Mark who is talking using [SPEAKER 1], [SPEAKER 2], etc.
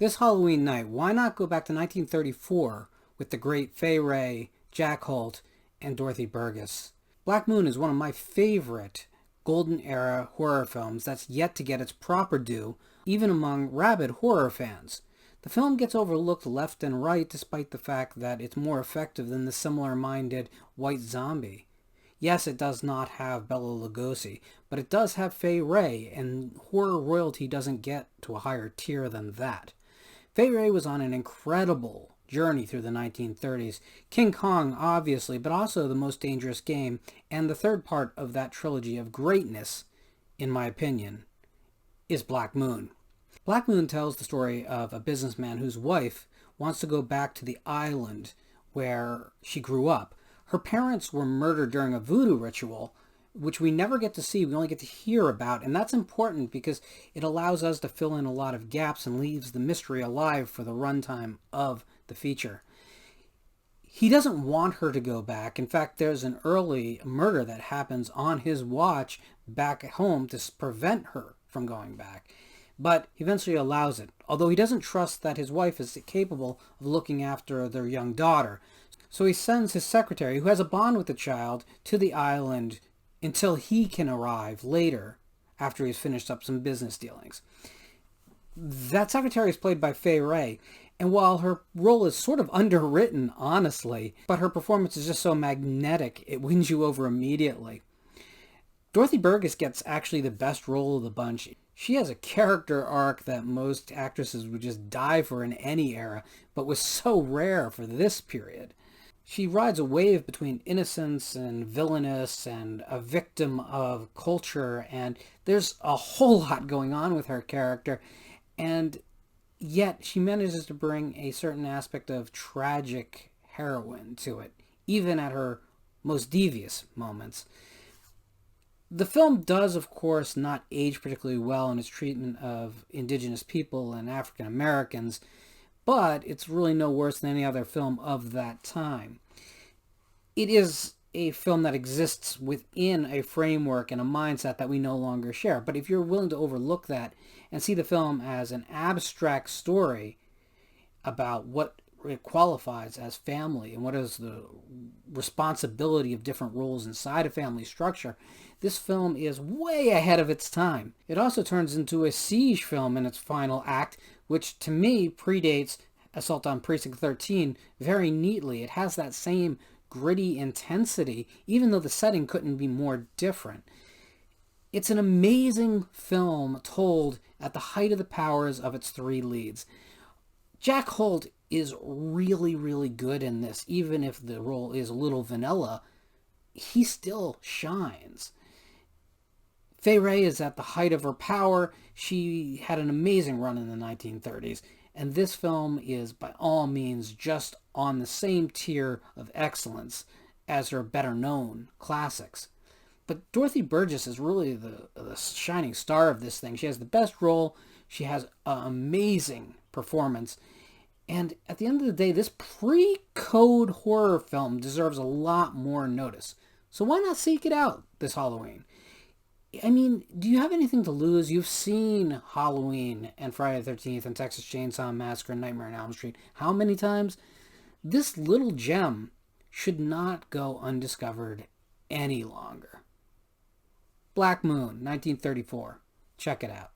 [SPEAKER 1] This Halloween night, why not go back to 1934 with the great Fay Wray, Jack Holt, and Dorothy Burgess? Black Moon is one of my favorite golden era horror films that's yet to get its proper due, even among rabid horror fans. The film gets overlooked left and right despite the fact that it's more effective than the similar-minded White Zombie. Yes, it does not have Bela Lugosi, but it does have Fay Wray, and horror royalty doesn't get to a higher tier than that. Fay Wray was on an incredible journey through the 1930s. King Kong, obviously, but also The Most Dangerous Game, and the third part of that trilogy of greatness, in my opinion, is Black Moon. Black Moon tells the story of a businessman whose wife wants to go back to the island where she grew up. Her parents were murdered during a voodoo ritual, which we never get to see, we only get to hear about, and that's important because it allows us to fill in a lot of gaps and leaves the mystery alive for the runtime of the feature. He doesn't want her to go back. In fact, there's an early murder that happens on his watch back at home to prevent her from going back. But he eventually allows it, although he doesn't trust that his wife is capable of looking after their young daughter. So he sends his secretary, who has a bond with the child, to the island until he can arrive later after he's finished up some business dealings. That secretary is played by Fay Wray, and while her role is sort of underwritten, honestly, but her performance is just so magnetic, it wins you over immediately. Dorothy Burgess gets actually the best role of the bunch. She has a character arc that most actresses would just die for in any era, but was so rare for this period. She rides a wave between innocence and villainous and a victim of culture, and there's a whole lot going on with her character, and yet she manages to bring a certain aspect of tragic heroine to it, even at her most devious moments. The film does, of course, not age particularly well in its treatment of indigenous people and African Americans, but it's really no worse than any other film of that time. It is a film that exists within a framework and a mindset that we no longer share. But if you're willing to overlook that and see the film as an abstract story about what it qualifies as family and what is the responsibility of different roles inside a family structure, this film is way ahead of its time. It also turns into a siege film in its final act, which to me predates Assault on Precinct 13 very neatly. It has that same gritty intensity, even though the setting couldn't be more different. It's an amazing film told at the height of the powers of its three leads. Jack Holt is really, really good in this. Even if the role is a little vanilla, he still shines. Fay Wray is at the height of her power. She had an amazing run in the 1930s, and this film is by all means just on the same tier of excellence as her better-known classics. But Dorothy Burgess is really the shining star of this thing. She has the best role. She has an amazing performance. And at the end of the day, this pre-code horror film deserves a lot more notice. So why not seek it out this Halloween? I mean, do you have anything to lose? You've seen Halloween and Friday the 13th and Texas Chainsaw Massacre and Nightmare on Elm Street. How many times? This little gem should not go undiscovered any longer. Black Moon, 1934. Check it out.